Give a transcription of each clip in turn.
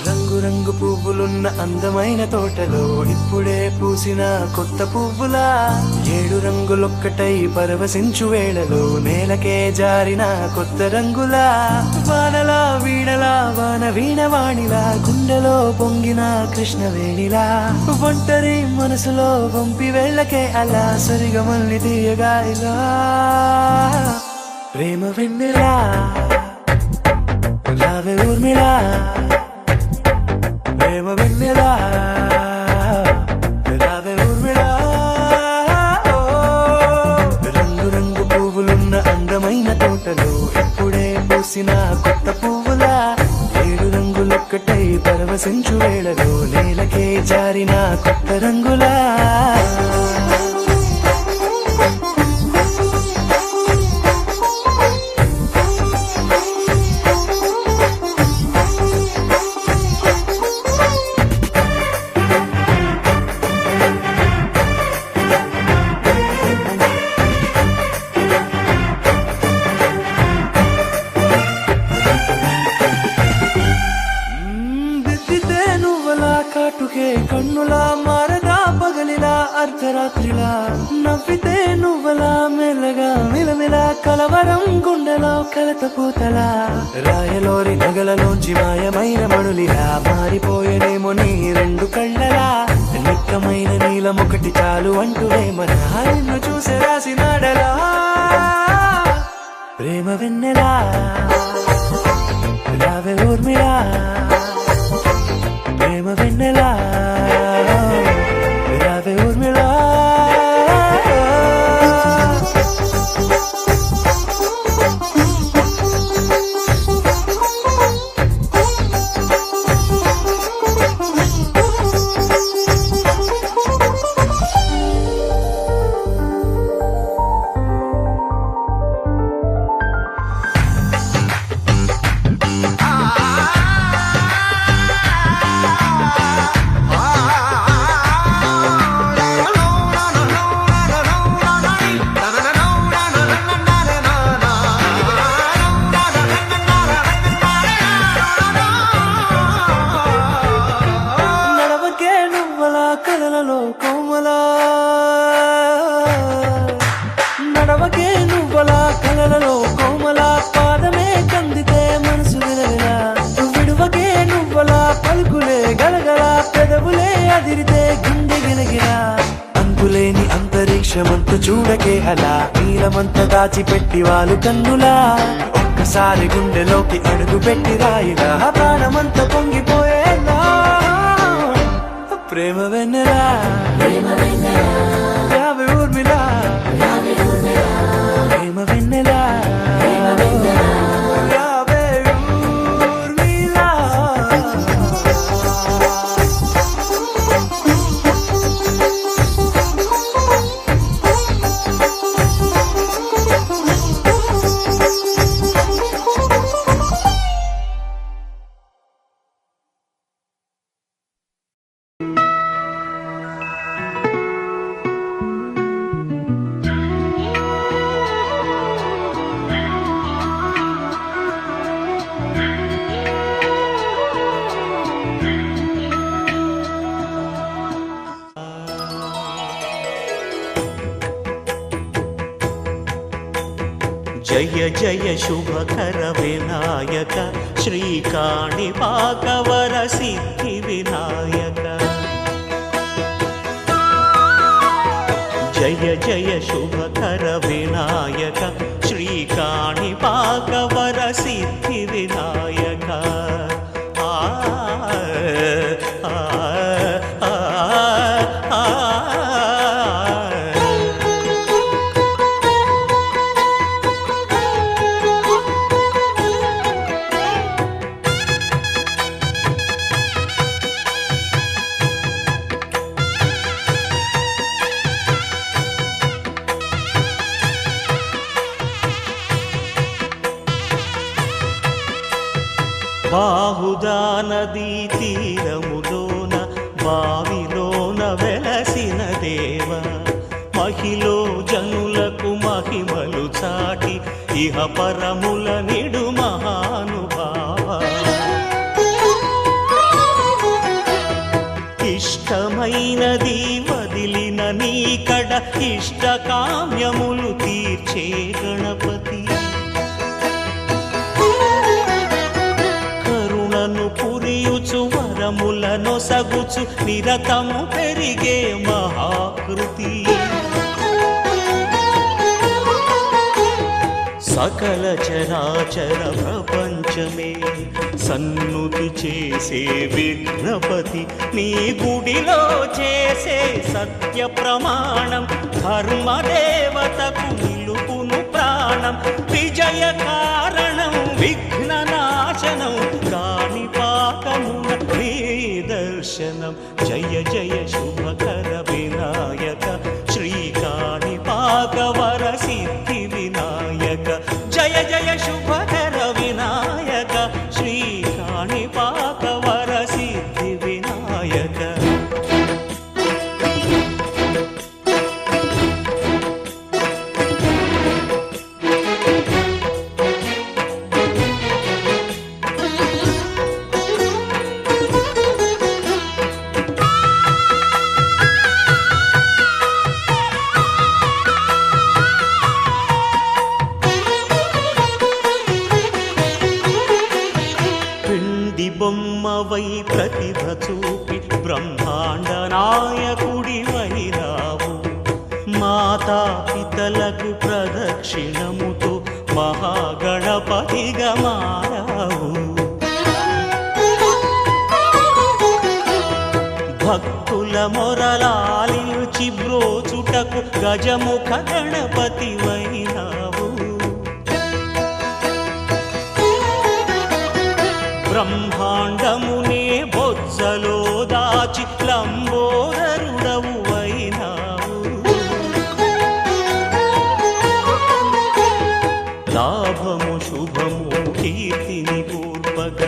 రంగు రంగు పువ్వులున్న అందమైన తోటలో ఇప్పుడే పూసిన కొత్త పువ్వులా, 7 రంగులొక్కటై పరవశించు వేళలో నేలకే జారిన కొత్త రంగులా, వానలా వీణలా వాన వీణవాణిలా గుండెలో పొంగిన కృష్ణవేణిలా, ఒంటరి మనసులో వంపి వెళ్ళకే అలా సరిగమల్ని తీయగా ఇలా, ప్రేమ వెన్నెలా రావే ఊర్మిళా, ప్రేమ వెన్నెలా రావే ఊర్మిళా. రంగు రంగు పువ్వులున్న అందమైన తోటలో ఇప్పుడే పూసిన కొత్త పువ్వులా, 7 రంగులొక్కటై పరవశించు వేళలో నేలకే జారిన కొత్త రంగులా. కాటుకే కన్నులా మారగా పగలిలా అర్ధరాత్రిలా, నవ్వితే నువ్వలా మెల్లగా మిలమిలా కలవరం గుండెలో కలత పూతలా, రాయలోని నగలలోంచి మాయమైన మణులిలా మారిపోయేనేమో నీ 2 కళ్ళలా, నిక్కమైన నీలమొకటి చాలు అంటూ మన నిన్ను చూసే రాసినాడలా, ప్రేమ వెన్నెలా రావే ఊర్మిళా, ప్రేమ వెన్నెలా రావే ఊర్మిళా. కలలలో కోమలా నడవకే నువ్వలా, కలలలో కోమలా పాదమే కందితే మనసు విలవిలా, విడువకే నువ్వలా పలుకులే గలగల పెదవులే అదిరితే గుండె గిలగిలా, అంతులేని అంతరిక్షమంత చూడకే అలా నీలమంత దాచిపెట్టి వాళ్ళు కన్నులా, ఒక్కసారి గుండెలోకి అడుగు పెట్టి రాయిలా ప్రాణమంత పొంగిపోయేలా, ప్రేమ వెన్నెలా రావే ఊర్మిళా, ప్రేమ వెన్నెలా రావే ఊర్మిళా. జయ జయ శుభకర వినాయక శ్రీకాణిపాకవర సిద్ధి వినాయక, జయ జయ శుభకర వినాయక శ్రీకాణిపాకవర సిద్ధి వినాయక. బాహుదా నదీ తీరములోన బావిలోన వెలసిన దేవ, మహిలో జనులకు మహిమలు చాటి ఇహ పరముల నిడు మహానుభావ ఇష్టమైనది వదిలిన నీకడ ఇష్ట కామ్యములు తీర్చే గణపతి కరుణను పురియుచు వరములను సగుచు నిరతము పెరిగే మహాకృతి సకల చరాచర ప్రపంచమే సన్నుతి చేసే విఘ్నపతి నీ గుడిలో చేసే సత్య ప్రమాణం ధర్మదేవతకు నిలుపును ప్రాణం విజయ కారణం విఘ్న నాశనం కాణిపాకమున నీ దర్శనం జయ జయ శుభకర వినాయక శ్రీ కాణిపాక వర సిద్ధి వినాయక జయ జయ శుభకర వినాయక శ్రీ కాణిపాక వర సిద్ధి వినాయక బొమ్మవై ప్రతిభ చూపి బ్రహ్మాండ నాయకుడి వైరావు మాతా పితలకు ప్రదక్షిణముతో మహాగణపతిగా మారావు భక్తుల మొరలాలించి బ్రోచుటకు గజముఖ గణపతి వైరావు బ్రహ్మాండమునే బొజ్జలో దాచి లంబోదరుడవు అయినావు లాభము శుభము కీర్తిని పూర్వక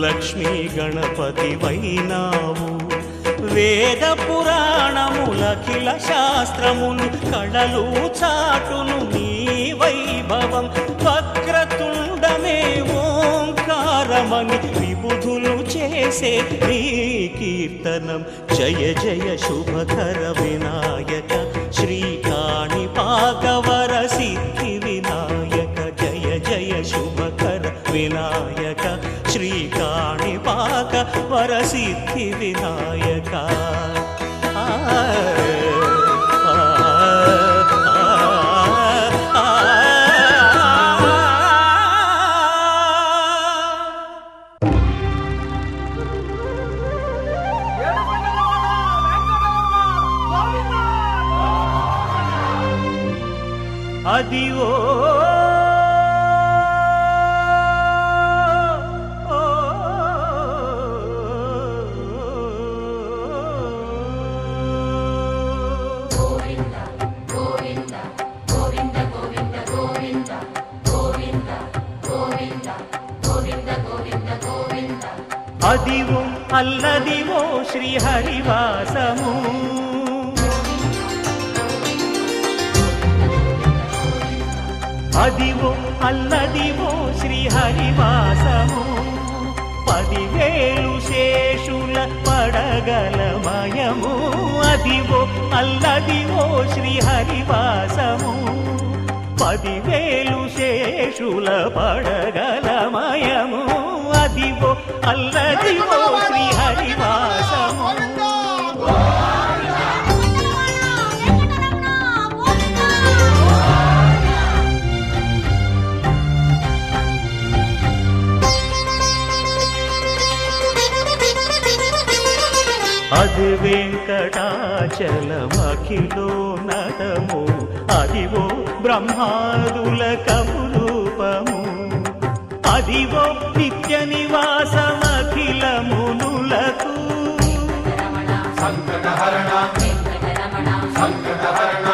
లక్ష్మీ గణపతి వైనావు వేద పురాణములఖిల శాస్త్రములు కళలు చాటును నీ వైభవం వక్రతుండమే ఓంకారమని విబుధులు చేసే నీ కీర్తనం జయ జయ శుభకర వినాయక శ్రీ కాణిపాక వర సిద్ధి వినాయక జయ జయ శుభకర వినాయక శ్రీ కాణిపాక వర సిద్ధి వినాయక అదివో అదివో అల్లదివో శ్రీహరివాసము అదివో అల్లదివో శ్రీహరివాసము 10,000 శేషుల పడగలమయము అదివో అల్లదివో శ్రీహరివాసము 10,000 శేషుల పడగలమయము అదివో అల్లదివో శ్రీహరివాసము అది వెంకటాచలమఖిలో నటము అదివో బ్రహ్మాదుల కపురూపము అదివో నిత్య నివాసమఖిల మునులకు సంకటహరణ సంకటహరణ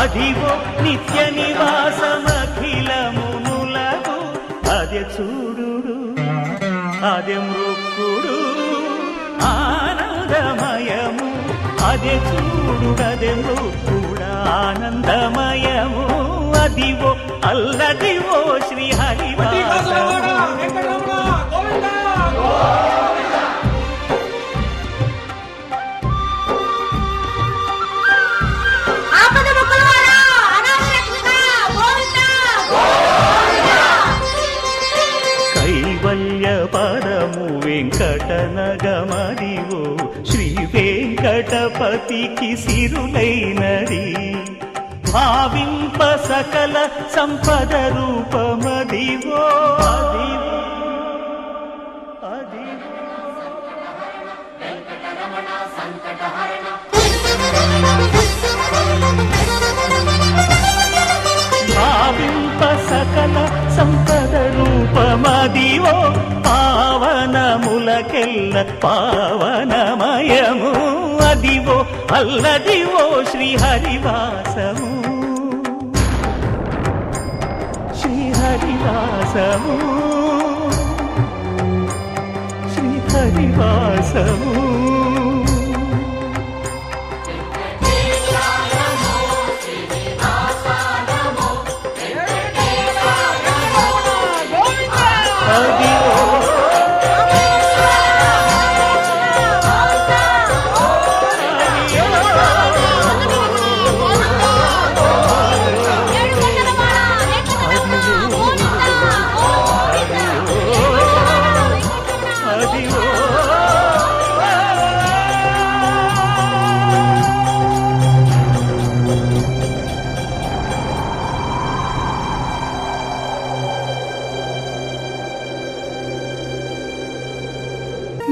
అదివో నిత్య నివాసమఖిల మునులకు అదే చూడు అదే మృక్కుడు ఆనందమయము అదే చూడు అదే మృక్కుడు ఆనందమయము అదివో అల్లదివో శ్రీహరివాసము కైవల్య పదము వెంకటనగమదివో శ్రీ వెంకటపతికి సిరులైనది భావింప సకల సంపద రూపమదివో అదివో అదివో భావింప సకల సంపద రూపమదివో పావనములకెల్ల పావనమయము అదివో అల్లదివో శ్రీహరివాసము శ్రీహరివాసము శ్రీహరివాసము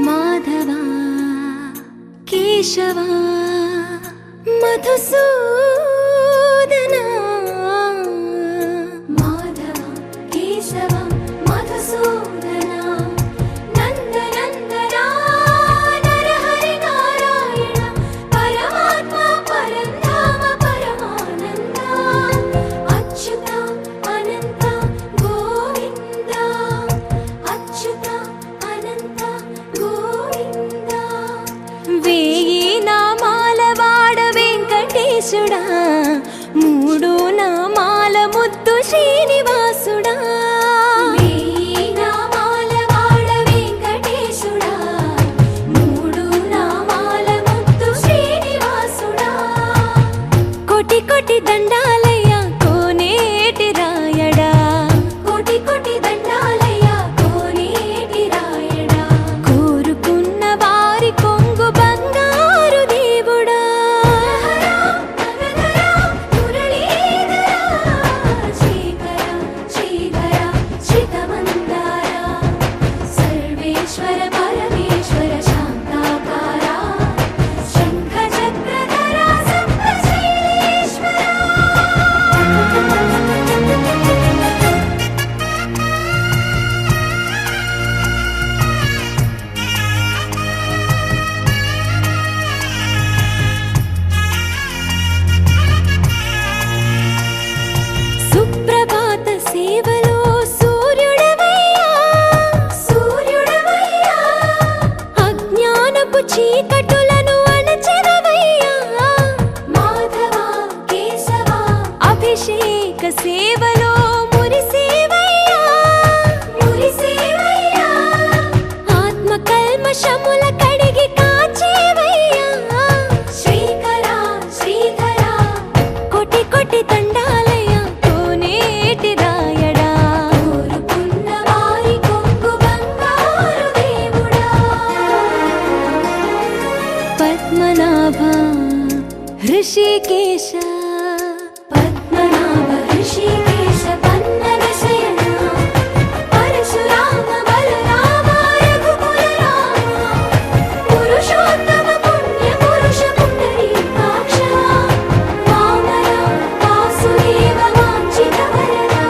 మాధవా కేశవా మధుసూదనా మాధవా కేశవా మధుసూదనా నందనందనా నరహరి నారాయణ పరమాత్మ పరంధామ పరమానంద అచ్యుత అనంత గోవింద అచ్యుత అనంత గోవింద వేయి నామాల వాడ వెంకటేశుడా మూడు నామాల ముద్దు శ్రీనివాసుడా వేయి నామాల వాడ వెంకటేశుడా మూడు నామాల ముద్దు శ్రీనివాసుడా కోటి కోటి దండాలయ్య కోనేటి రాయడా కోటి కోటి దండాలయ్య కోనేటి రాయడా కోరుకున్న వారి కొంగు బంగారు దేవుడా శ్రీకర శ్రీధర శ్రితమందార సర్వేశ్వర పరమేశ్వర శాంతాకార శంఖ చక్రధర సప్తశైలేశ్వర సుప్రభాత సేవలో సూర్యుడవయ్యా సూర్యుడవయ్యా అజ్ఞానపు చీకటులను అణచెదవయ్యా మాధవా కేశవా అభిషేక సేవలో మురిసేవయ్యా మురిసేవయ్యా ఆత్మ కల్మషముల కడిగి కాచేవయ్యా శ్రీకర శ్రీధర కోటి కోటి దండాలయ్య కోనేటి రాయడా కోరుకున్న వారి కొంగు బంగారు దేవుడా పద్మనాభ హృషికేశ పద్మనాభ హృషికేశ పన్నగ శయన పరశురామ బలరామ రఘుకుల రామ పురుషోత్తమ పుణ్య పురుష పుండరీకాక్ష వామన వాసుదేవ వాంఛిత వరదా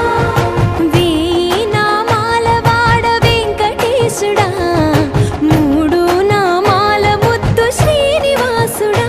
వేయి నామాల వాడ వెంకటేశుడా మూడు నామాల ముద్దు శ్రీనివాసుడా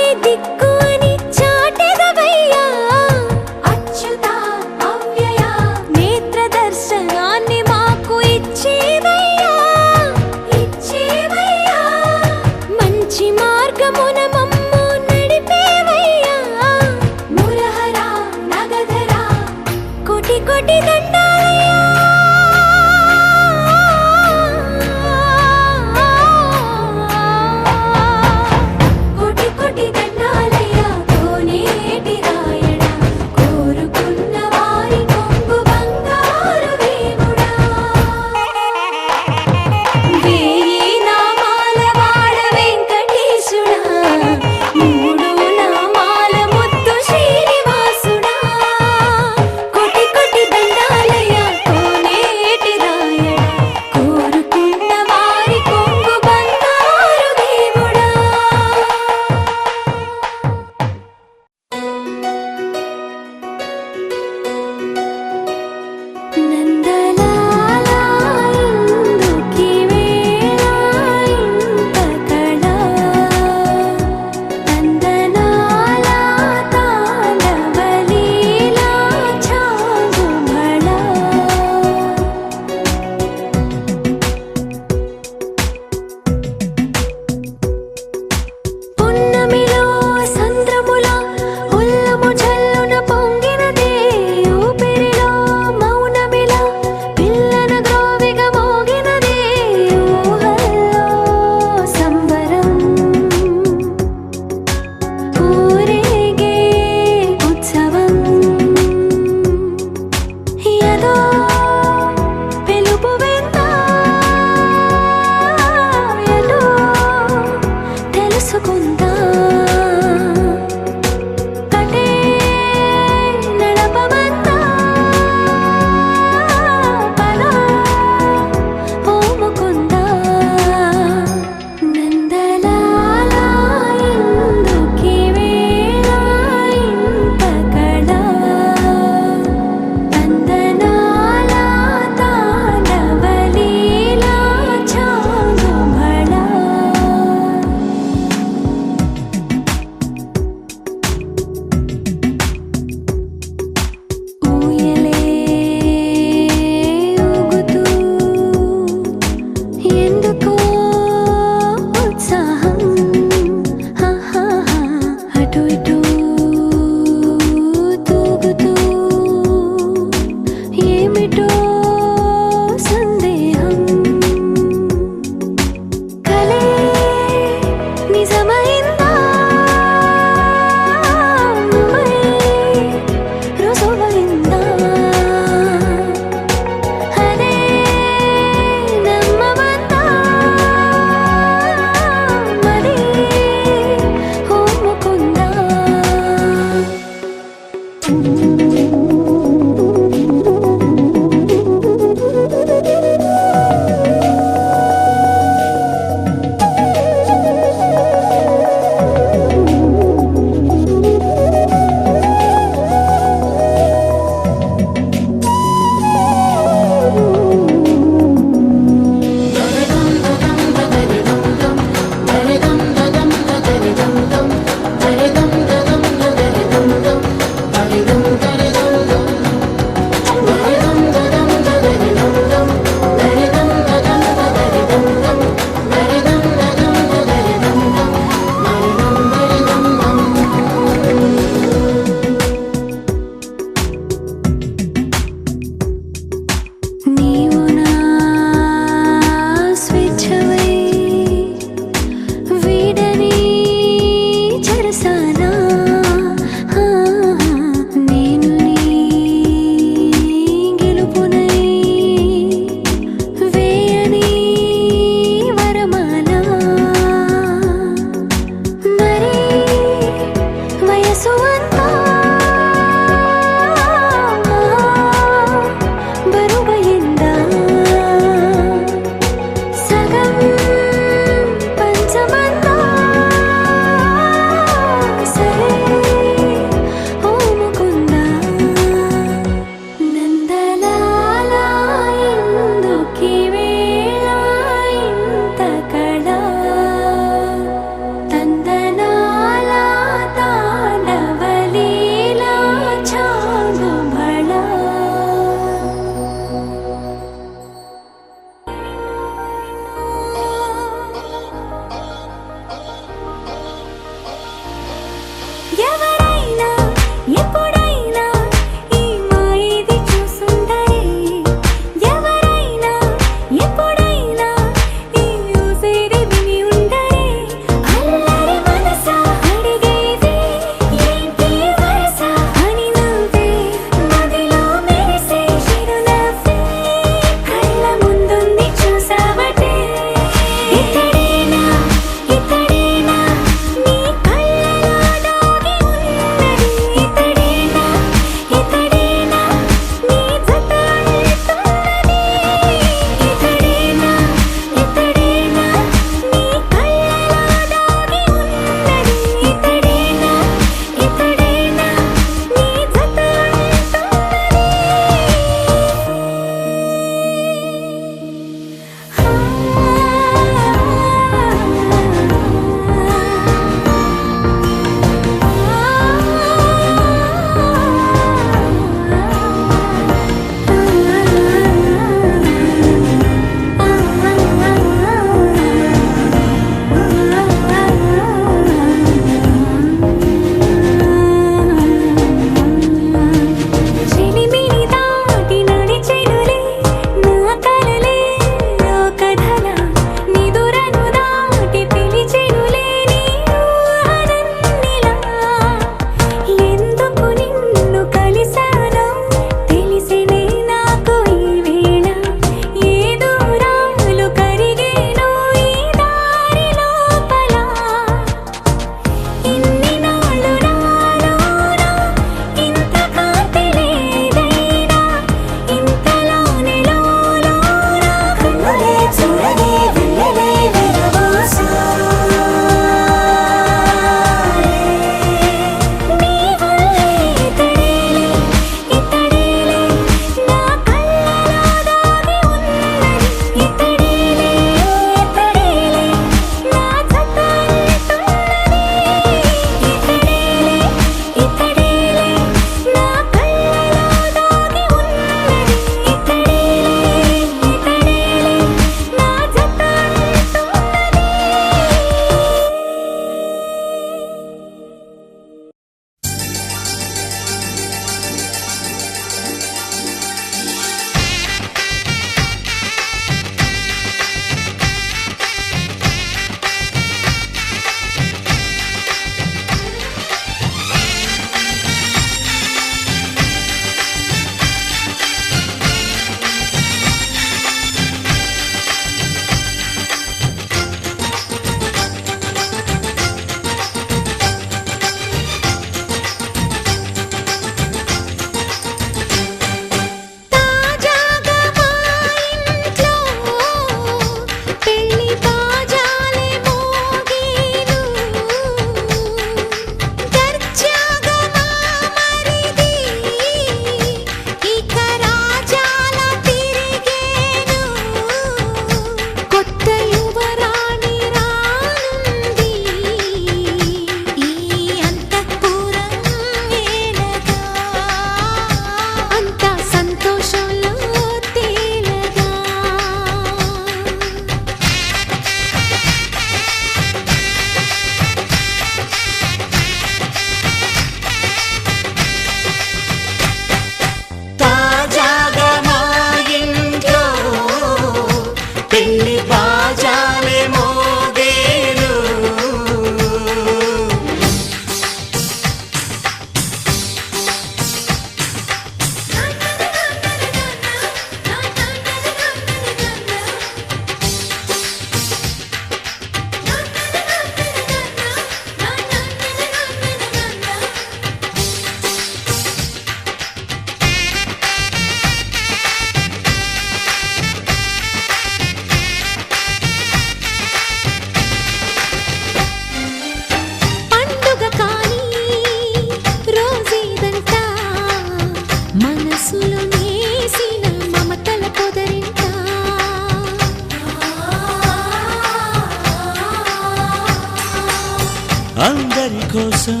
అందరి కోసం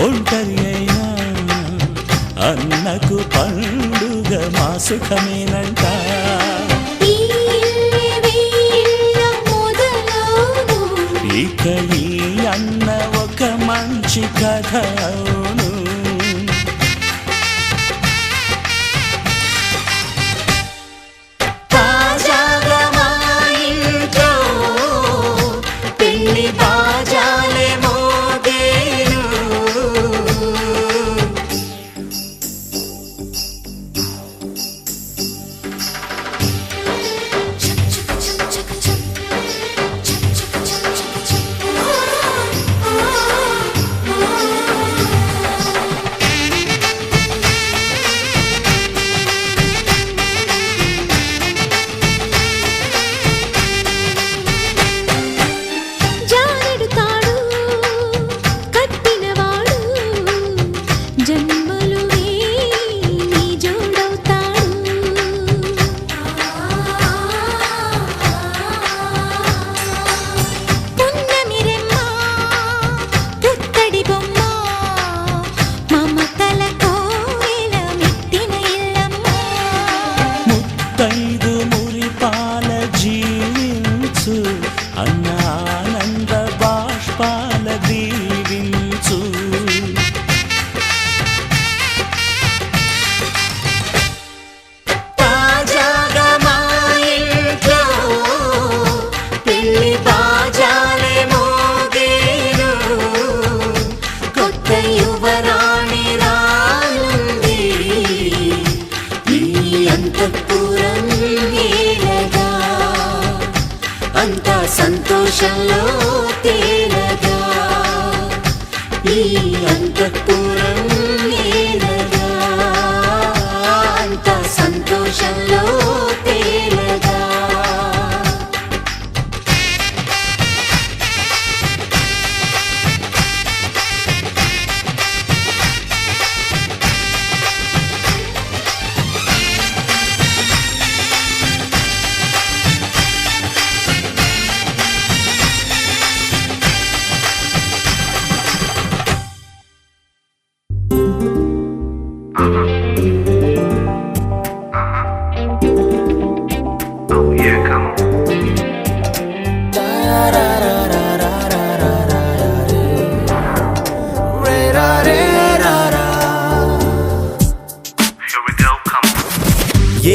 ఒంటరి అయినా అన్నకు పండుగ మా సుఖమేనంట. ఈ ఇల్లే వీళ్ళ మొదలవును. ఇక ఈ అన్న ఒక మంచి కథ అవును. తాజాగా మా ఇంట్లో పెళ్లి బాజాలే మోగేను. జానెడు తాడు కట్టినవాడు జన్మలు నీ జోడవుతాడు. పున్నమి రెమ్మ పుత్తడి బొమ్మ మమతల కోవెల మెట్టిన ఇల్లమ్మ. ముత్తైదు మురిపాల జీవించు అన్న ఆనంద బాష్పాల దీవించు. తాజాగా మా ఇంట్లో పెళ్లి బాజాలే మోగేను. కొత్త యువరాణి రానుంది ఈ అంతఃపురం ఏలగా. అంతా సంతోషంలో తేలగా ఈ అంతఃపురం ఏలగా. అంతా సంతోషంలో తేలగా.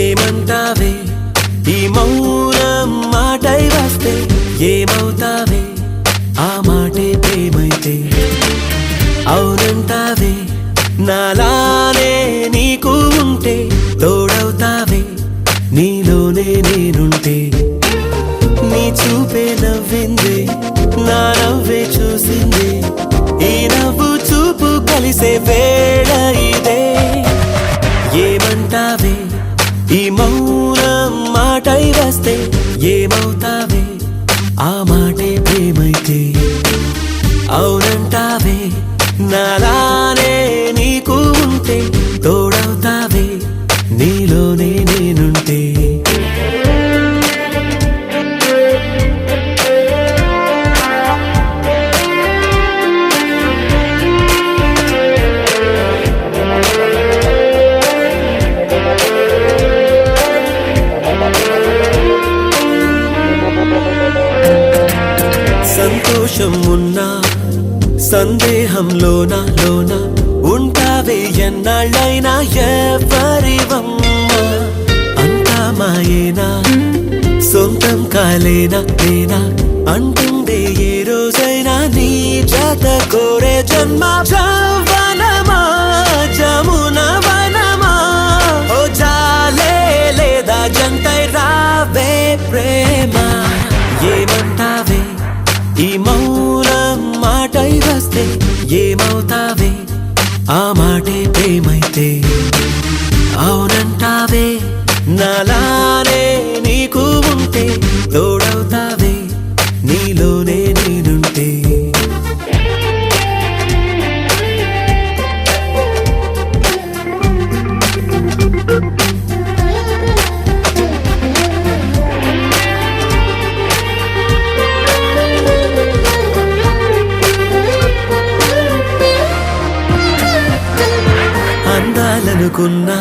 ఏమంటావే ఈ మౌనం మాటై వస్తే, ఏమవుతావే ఆ మాటే ప్రేమైతే. అవునంటావే నాలానే నీకు ఉంటే, తోడవుతావే నీలోనే నేనుంటే. నీ చూపే నవ్విందే నా నవ్వే చూసిందే, ఈ నవ్వు చూపు కలిసే వేళ ఇదే. ఏమంటావే ఈ మౌనం మాటై వస్తే, ఏమవుతావే ఆ మాటే ప్రేమైతే. అవునంటావే నాలానే నీకు ఉంటే, తోడవుతావే నీలోనే నేనుంటే. సంతోషం ఉన్నా సందేహంలోన లోన ఉంటావే ఎన్నాళ్ళైనా ఎవరివమ్మ. అంతా మాయేనా సొంతం కాలేనా నేనా అంటుందే ఏ రోజైనా నీ జత కోరే జన్మ. జవనమా జమున వనమా ఓ జాలే లేదా జంటై రావే ప్రేమ. ఏమంటావే ఈ మౌనం మాటై వస్తే, ఏమవుతావే ఆ మాటే ప్రేమైతే. అవునంటావే నాలానే నీకు ఉంటే, తోడవుతావే నీలోనే నేనుంటే. చెందాలనుకున్నా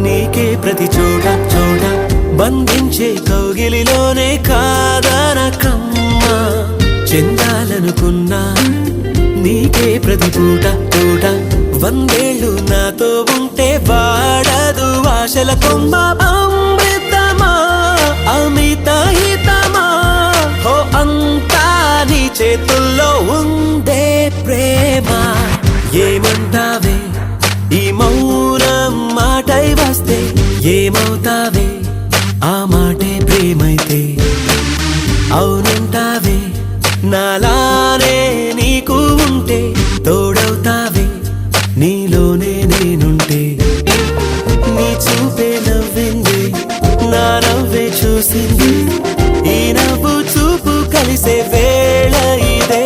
నీకే ప్రతి చోట చోట బంధించే కౌగిలిలోనే కాదనకమ్మా. చెందాలనుకున్నా నీకే ప్రతి పూట పూట వందేళ్ళు నాతో ఉంటే వాడదు ఆశల కొమ్మ. అమృతమా అమిత హితమా హో అంతా నీ చేతుల్లో ఉందే ప్రేమ. ఏమంటావే ఈ మౌనం మాటై వస్తే, ఏమవుతావే ఆ మాటే ప్రేమైతే. అవునంటావే నాలానే నీకు ఉంటే, తోడవుతావే నీలోనే నేనుంటే. నీ చూపే నవ్వింది, నా నవ్వే చూసింది, ఈ నవ్వు చూపు కలిసే వేళ ఇదే.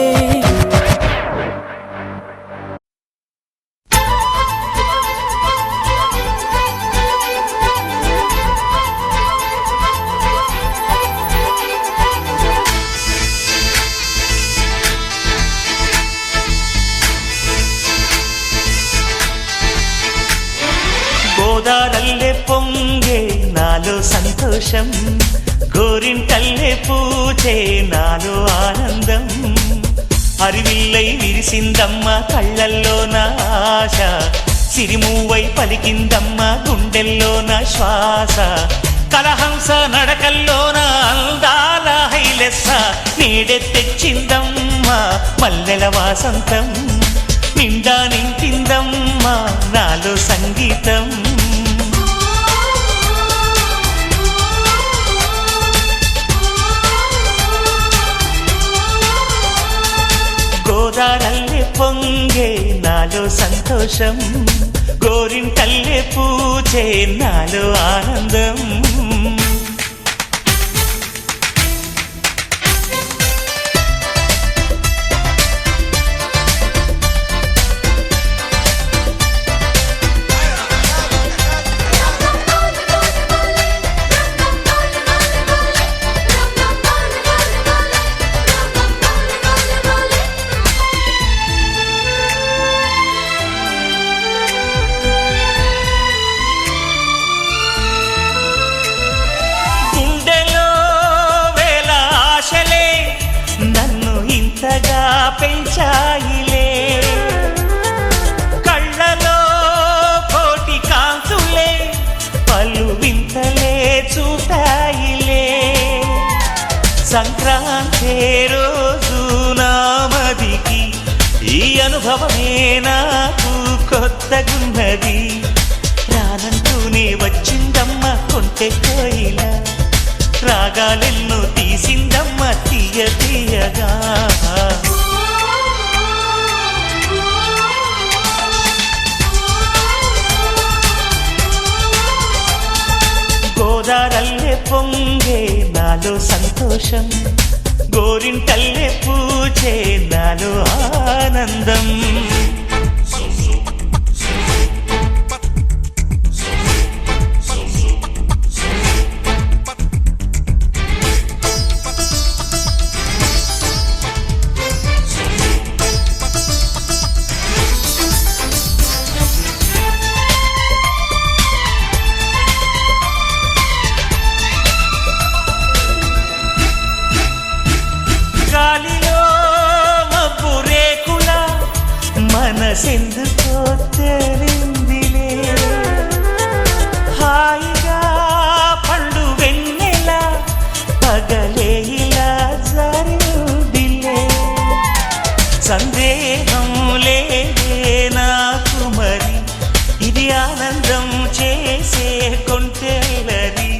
గోదారల్లే పొంగే నాలో సంతోషం, గోరింటల్లే పూచే నాలో ఆనందం. అరివిల్లై విరిసిందమ్మ కళ్ళల్లో నా ఆశ, సిరిమూవై పలికిందమ్మ గుండెల్లో నా శ్వాస. కలహంస నడకల్లో నా అందాల హైలెస్స, నీడే తెచ్చిందమ్మ మల్లెల వాసంతం. నిండా నింపిందమ్మా నాలో సంగీతం. గోదారల్లే పొంగే నాలో సంతోషం, గోరింటల్లే పూచే నాలో ఆనందం. పెంచాయిలే కళ్ళలో కోటి కాంతులే, పలు వింతలే చూపాయిలే. సంక్రాంతి రోజు నామదికి ఈ అనుభవమే నాకు కొత్తగున్నది. రానంటూనే వచ్చిందమ్మ కొంటె కోయిల, రాగాలెన్నో తీసిందమ్మ తీయ తీయగా. గోదారల్లే పొంగే నాలో సంతోషం, గోరింటల్లే పూచే నాలో ఆనందం. గాలిలో మబ్బు రేకుల మనసెందుకో తెలిందిలే, హాయిగా పండు వెన్నెల పగలే ఇలా జరిదిలే. సందేహం లేదే నాకు మరి, ఇది ఆనందం చేసే కొంటెలది.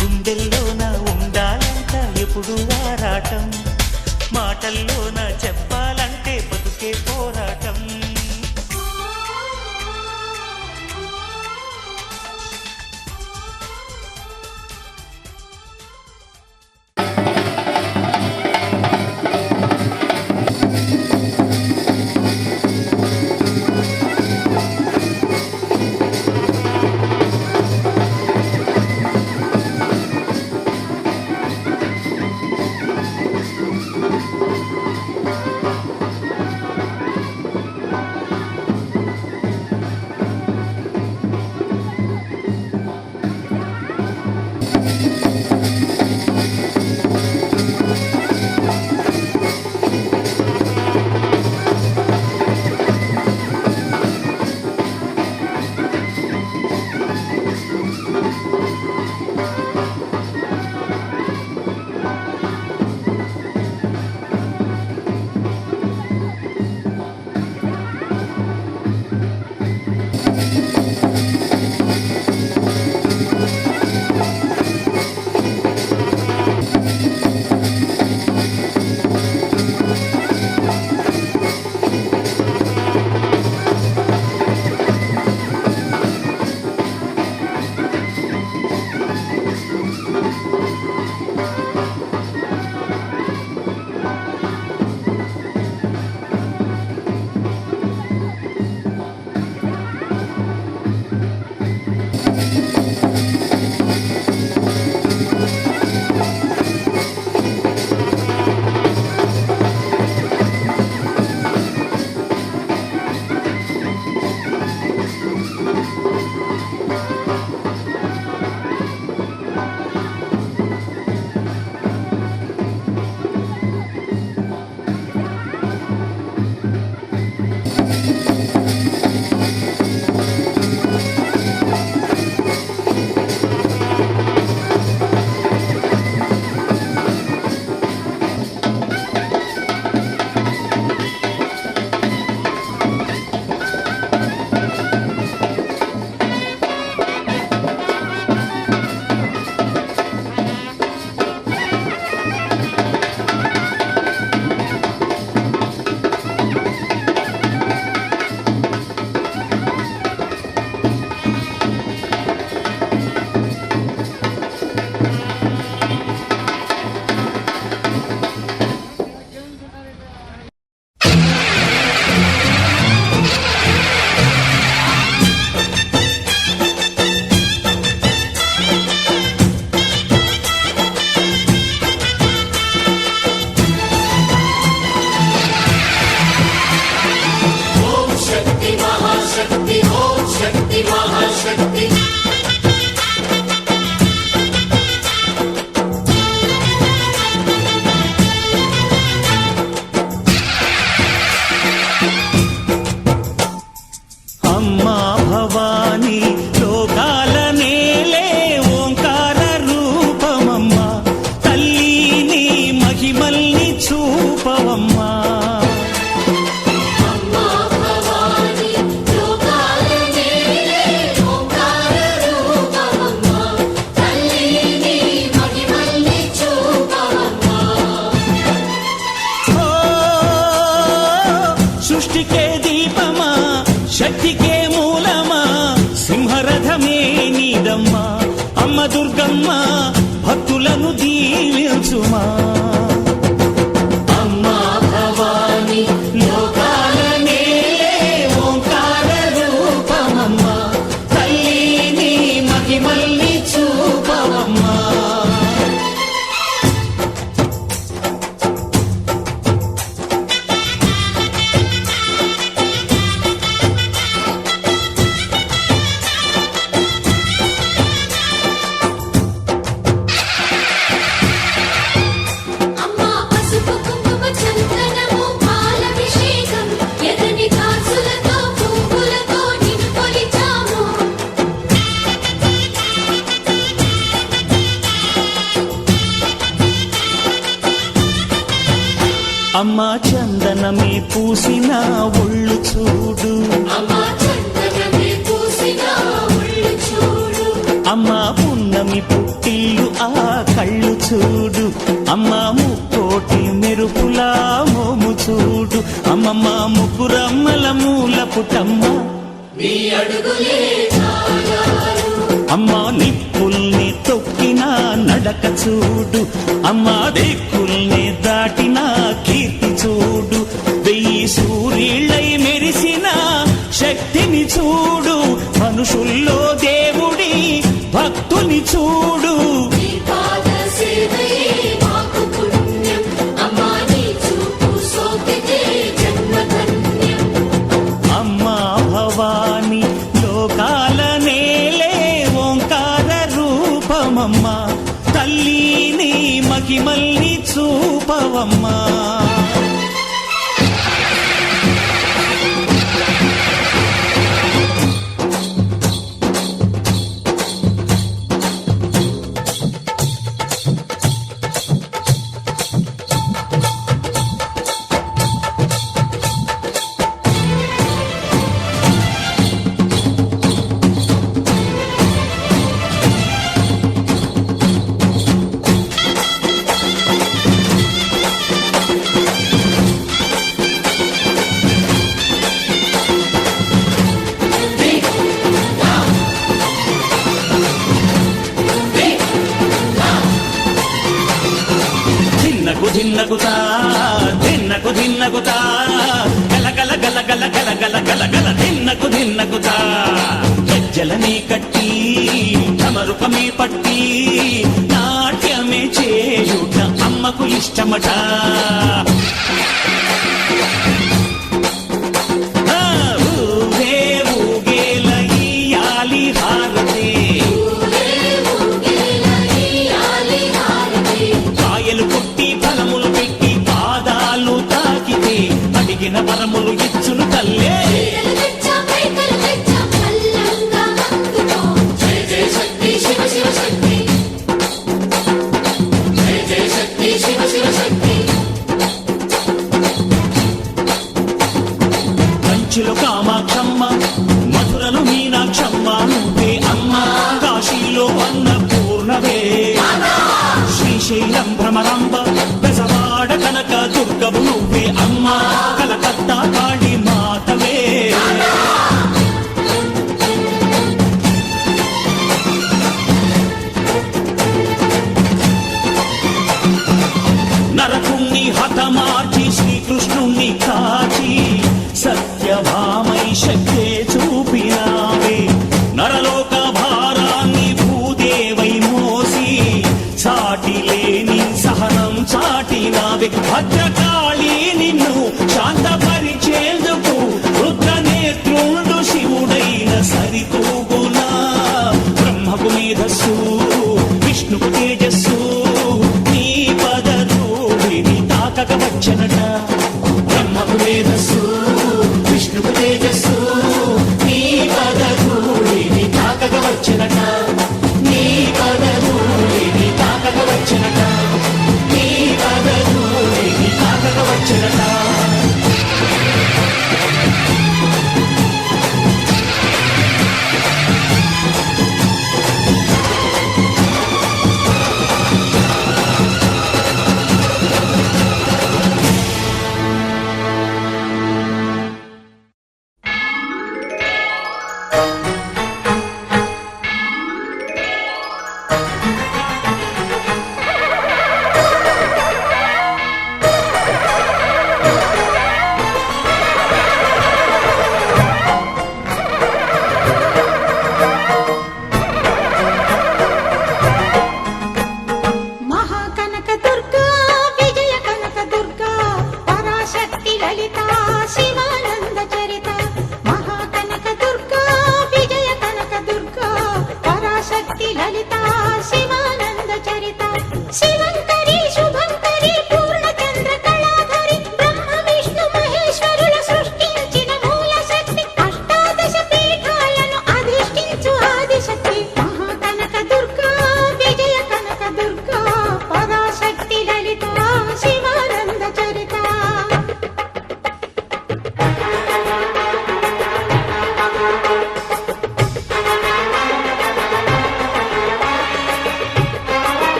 గుండెల్లోన ఉండాలంట ఎప్పుడు ఆరాటం, మాటల్లోన చెప్పాలంటే బతుకే పోరాటం. శక్తికే మూలమా సింహరథమే నీదమ్మా అమ్మ దుర్గమ్మ భక్తులను దీవించుమా అమ్మా భవాని లోకాల నేలే ఓంకార రూపమమ్మా తల్లి నీ మహిమల్ని చూపవమ్మా అమ్మా చందనమే పూసిన ఒళ్ళు చూడు అమ్మా పున్నమి పుట్టిల్లు ఆ కళ్ళు చూడు అమ్మా ముక్కోటి మెరుపులా మోము చూడు అమ్మమ్మ ముగ్గురమ్మల మూల పుటమ్మ అమ్మా నిప్పుల్ని తొక్కిన నడక చూడు అమ్మా దిక్కుల్ని దాటిన కీర్తి చూడు వెయ్యి సూర్యుళ్ళై మెరిసిన శక్తిని చూడు మనుషుల్లో దేవుడి భక్తుని చూడు అమ్మా భవాని లోకాల నేలే ఓంకార రూపమమ్మా తల్లి నీ మహిమల్ని చూపవమ్మా ధిన్నకుతా ధిన్నకు ధిన్నకుతా గల గల గల గల గల గల గల గల ధిన్నకుతా గజ్జలనే కట్టి తమరుకమే పట్టి నాట్యమే చేయుట అమ్మ అమ్మకు ఇష్టమట ఊరే ఊగేల ఇయ్యాలి హారతి కాయలు కొట్టి ఫలములు పెట్టి పాదాలు తాకితే అడిగిన వరములు ఇచ్చును తల్లే కంచిలో కామాక్షమ్మ మధురలు మీనాక్షమ్మ నువ్వే అమ్మ కాశీలో అన్నపూర్ణవే శ్రీశైలం భ్రమరాంబ బెజవాడ కనక దుర్గవు నువ్వే అమ్మ కలకత్తా కాళీ మాతవే నరకుణ్ణి హతమార్చి శ్రీకృష్ణుణ్ణి కాచి సత్యభామై శక్తే చూపినావే నరలోక భారాన్ని భూదేవై మోసి సాటి లేని సహనం చాటినావే భద్రకాళి నిన్ను శాంతపరిచేందుకు రుద్రనేత్రుండు శివుడైన సరితూగునా బ్రహ్మకు మేధస్సు విష్ణుకు తేజస్సు నీ పదధూళిని తాకక వచ్చనట బ్రహ్మకు మేధస్సు విష్ణుకు తేజస్సు నీ పదధూళిని తాకక వచ్చనట నీ పదధూళిని తాకక వచ్చనట నీ పదధూళిని తాకక వచ్చనట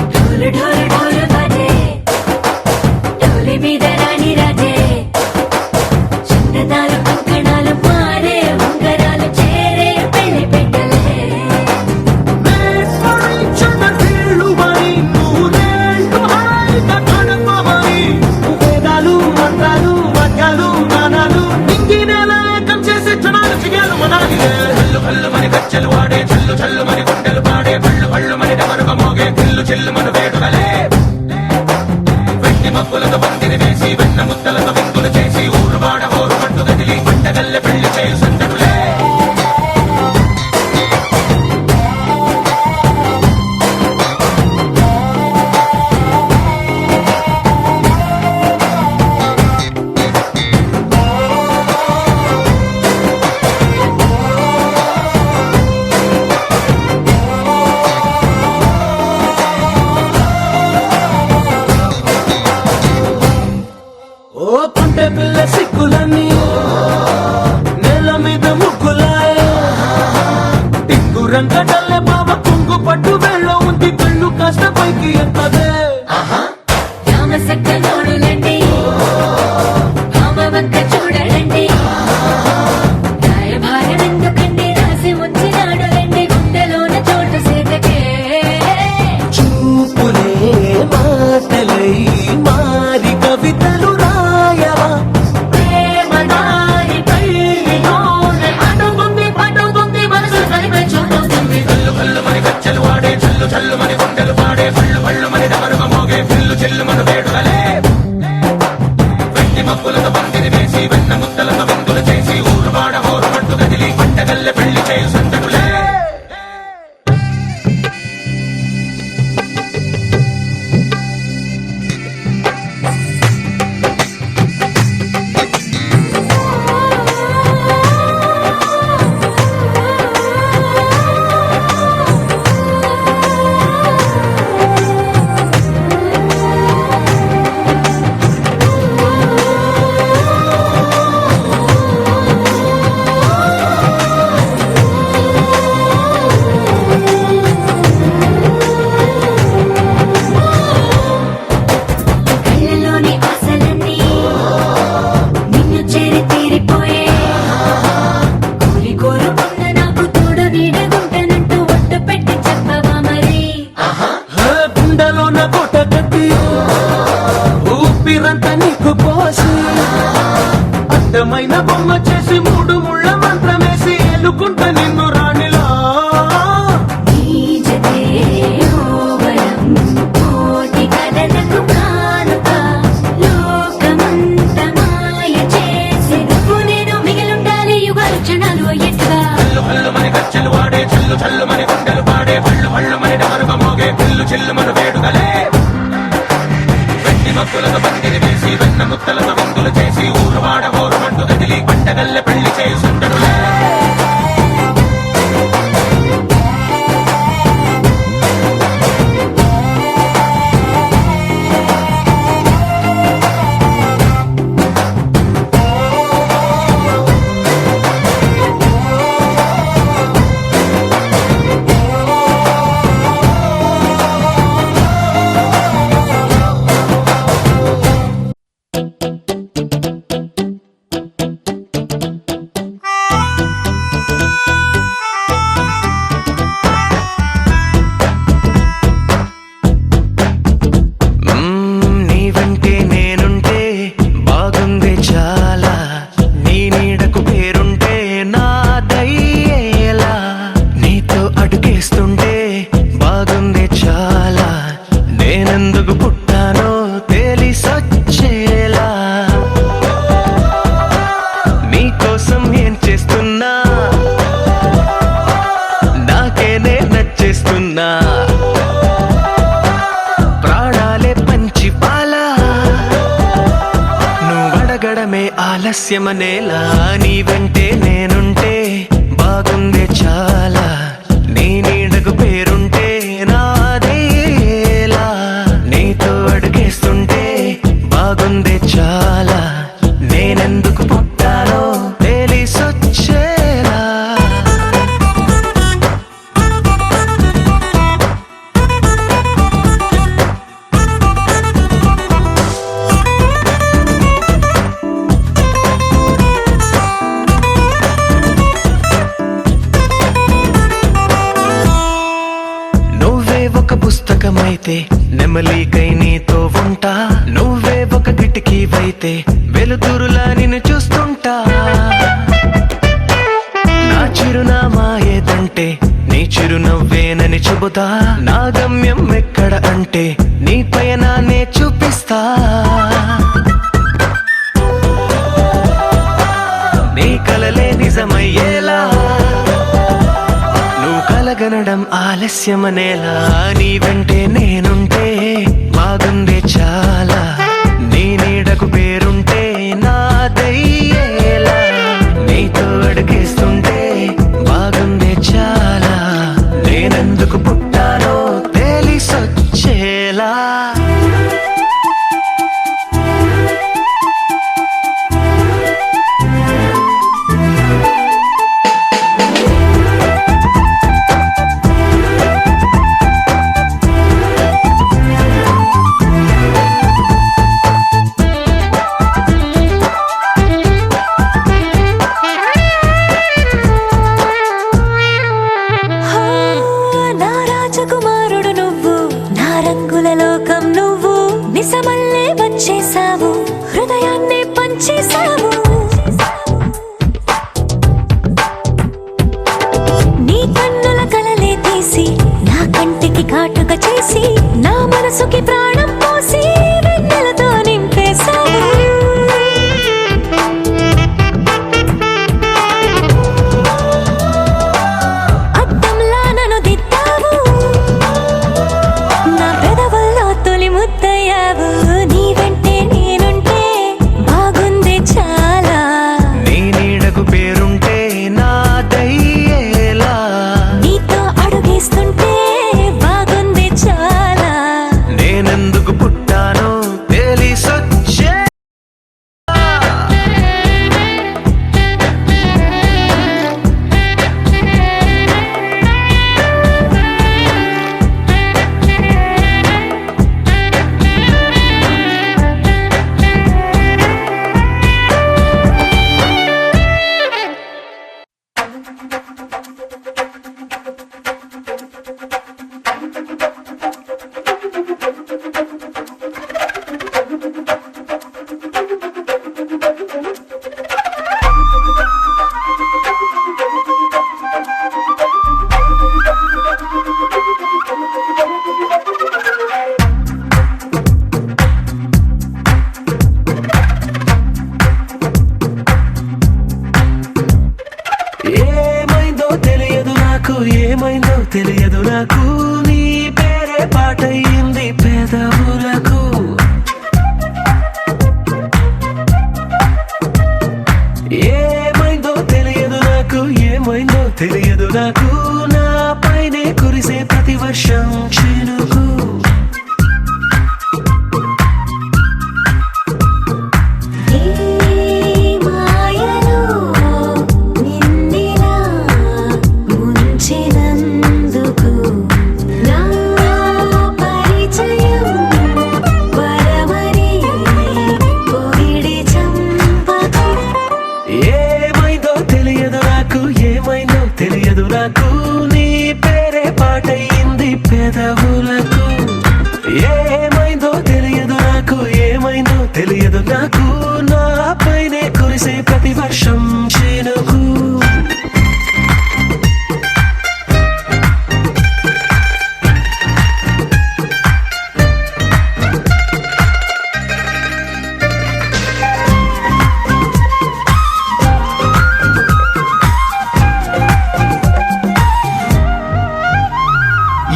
ढोल ढोल ढोल बाजे ढोली మీద రాణి రాజే సరదాలు కంకణాలు మారే ఉంగరాలు చేరే పెళ్లి పెట్టలే గజ్జలు వాడే చల్లు చల్లు మరి గుండెలు పాడే పళ్ళు పళ్ళు మరి డమరుగ మోగే చిల్లు చిల్లు మన వేడుకలే వెండి మబ్బులతో పందిరి వేసి వెన్న ముద్దలతో విందులు చేసి ఊరు వాడ హోరు పట్టు గదిలి పంటగల్లె పెళ్లి చేయు సందడులే ఓ కొంటె పిల్ల సిక్కులన్నీ నేల మీద ముగ్గులాయ టింగు రంగటల్లె బావ కుంగు పట్టు వెళ్ళ ఉంది కళ్ళు కాస్త పైకి ఎత్తదే రామసక్క నోడులండి రామవంక చూడలండి రాయభారం ఎందుకండి రాసి ఉంచినాడులండి గుండెలోన చోటు సీతకే చూపులే మాటలై మారి కవితలు రాయవా ప్రేమదారి పెళ్లిలోనే అడుగుంది మనసు కలిపే చూడుతుంది కల్లు కల్లు మరి గజ్జలు వాడే చల్లు చల్లు మరి గుండెలు పాడే పళ్ళు పళ్ళు మరి డమరుగ మోగే చిల్లు చిల్లు మన వేడుకలే వెండి మబ్బులతో పందిరి వేసి వెన్న ముద్దలతో విందులు చేసి ఊరు వాడ హోరు పట్టు గదిలి పంటగల్లె పెళ్లి చేయు సందడులే కళ్ళలోని ఆశలన్నీ నిన్ను చేరి తీరిపోయే కోరి కోరుకున్న నాకు తోడు నీడగుంటానంటూ ఒట్టు పెట్టి చెప్పవా మరి గుండెలోన కోట కట్టి ఊపిరంతా నీకు పోసి అందమైన బొమ్మ చేసి మూడు ముళ్ళ మంత్రమేసి ఎలుకుంటా నిన్ను రాణిలా నీ జతే ఓవరం కోటి కథలకు కానుక లోకమంత మాయ చేసి నువ్వు నేను మిగిలుండాలి యుగాలు క్షణాలు అయ్యేట్టుగా కల్లు కల్లు మరి గజ్జలు వాడే చల్లు చల్లు మరి గుండెలు పాడే పళ్ళు పళ్ళు మరి డమరుగ మోగే చిల్లు చిల్లు మన వేడుకలే వెండి మబ్బులతో పందిరి వేసి వెన్న ముద్దలతో విందులు చేసి ఊరు వాడ హోరు పట్టు గదిలి పంటగల్లె పెళ్లి చేయు సందడులే నీ వెంటే నేనుంటే బాగుంది చాలా నీ నీడకు పేరుంటే నాదయ్యేలా నీతో అడుగేస్తుంటే బాగుంది చాలా నేనెందుకు పుట్టానో తెలిసొచ్చేలా నీకోసం ఏం చేస్తున్నా నాకేనే నచ్చేస్తున్నా ప్రాణాలే పంచి పాలా నువ్వడగడమే ఆలస్యమనేలా నీ వెంటే నేనుంటే బాగుంది చాలా నీ నీడకు పేరుంటే నాదేలా నీతో అడుగేస్తుంటే బాగుంది చాలా నేనెందుకు పుట్టానో తెలిసొచ్చేలా చెబితే నెమలికై నీతో ఉంటా, నువ్వే ఒక కిటికీవైతే వెలుతురులా నిన్ను చూస్తుంటా. నా చిరునామా ఏదంటే నీ చిరునవ్వేనని చెబుతా, నా గమ్యం ఎక్కడ అంటే నీ పయనాన్నే చూపిస్తా. నీ కలలే నిజమయ్యేలా నువ్వు కలగనడం ఆలస్యమనేలా, నీ వెంటే నేనుంటే బాగుందే చాలా, నీ నీడకు పేరుంటే నాదయ్యేలా, నీతో అడుగేస్తుంటే బాగుందే చాలా, నేనెందుకు పుట్టానో తెలిసొచ్చేలా. నా రాజకుమారుడు నువ్వు, నా రంగుల లోకం నువ్వు, నిజమల్లే వచ్చేసావు, హృదయాన్ని పంచేసావు. నీ కన్నుల కలలే తీసి నా కంటికి కాటుక చేసి, నా మనసుకి ప్రాణం పోసి వెన్నెలతో నింపేశావు. అద్దంలా నన్ను దిద్దావు, నా పెదవుల్లో తొలి ముద్దయ్యావు, నీ వెంటే నేనుంటే బాగుంది చాలా, నీ నీడకు పేరుంటే నాదయ్యేలా, నీతో అడుగేస్తుంటే బాగుంది చాలా. నేనెందుకు పుట్టానో తెలిసొచ్చే. ఏమైందో తెలియదు నాకు, ఏమైందో తెలియదు నాకు, నీ పేరే పాటయింది పెదవులకు. ఏమైందో తెలియదు నాకు, ఏమైందో తెలియదు నాకు, నా పైనే కురిసే ప్రతి వర్షం చినుకు. ఏ మాయలో నిన్నిలా ముంచినందుకు, నా పరిచయం వరమని పొగిడి చంపకు. ఏమైందో తెలియదు నాకు, ఏమైందో తెలియదు నాకు, నీ పేరే పాటయింది పెదవులకు. ఏమైందో తెలియదు నాకు, ఏమైందో తెలియదు నాకు, నా పైనే కురిసే ప్రతి వర్షం చినుకు.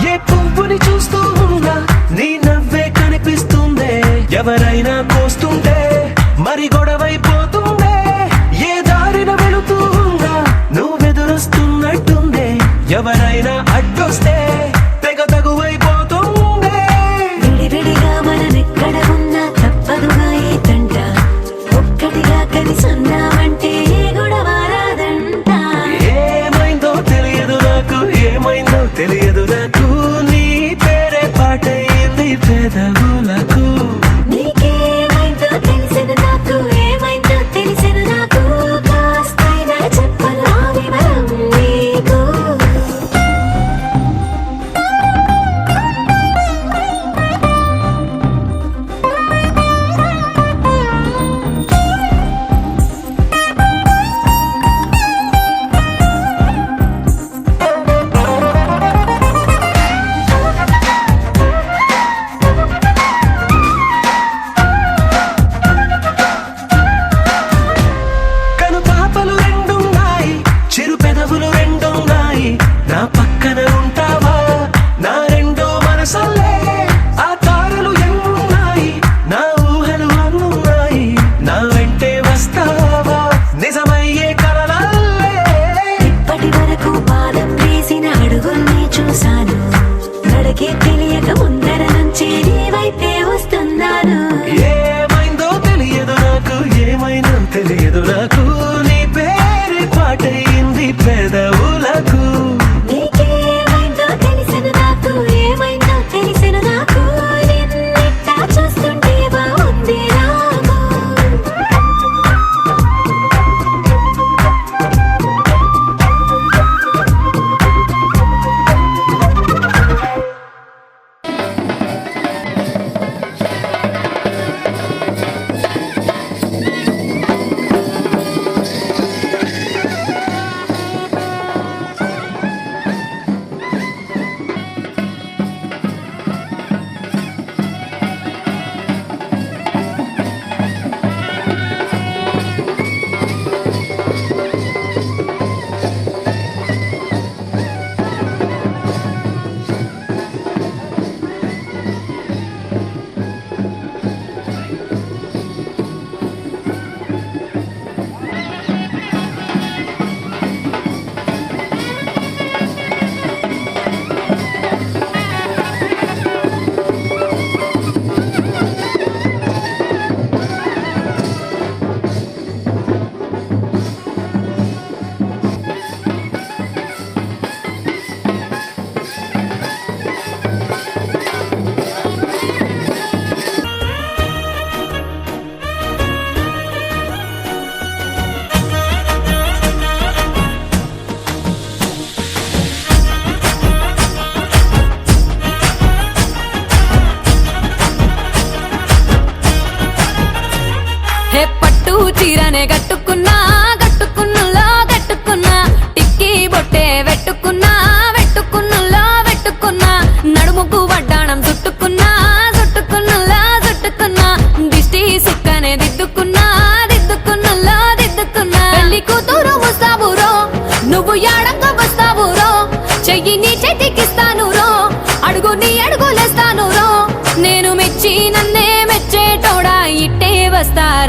ఏ పువ్వుని చూస్తూ ఉన్నా నీ నవ్వే కనిపిస్తుందే, ఎవరైనా కోస్తుంటే మరి గొడవైపోతుందే, ఏ దారిన వెళుతూ ఉన్నా నువ్వెదురొస్తున్నట్టుందే, ఎవరైనా అడ్డొస్తే తెగ తగువైపోతుందే. విడివిడిగా మనమెక్కడ ఉన్నా తప్పదుగా ఈ తంట, ఒక్కటిగా కలిసున్నామంటే గొడవ రాదంట. ఏమైందో తెలియదు నాకు, ఏమైందో తెలియదు నాకు, నీ పేరే పాటయింది పెదవులకు. నీకేమైందో తెలిసిన నాకు, ఏమైందో తెలిసిన నాకు, కాస్తైనా చెప్పనా వివరం నీకు.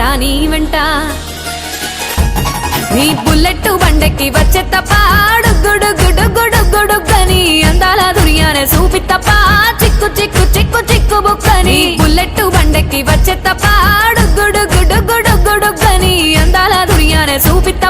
రాని వెంట నీ బుల్లెట్ బండెక్కి వచ్చే తప్ప గుడుగుడుగుడుగుడుగుడుగని అందాల దుర్యానే చూపి తప్ప చిక్కు చిక్కు చిక్కు చిక్కు బుక్కని బుల్లెట్ బండెక్కి వచ్చే తప్ప గుడుగుడుగుడుగుడుగని అందాల దుర్యానే చూపి తప్ప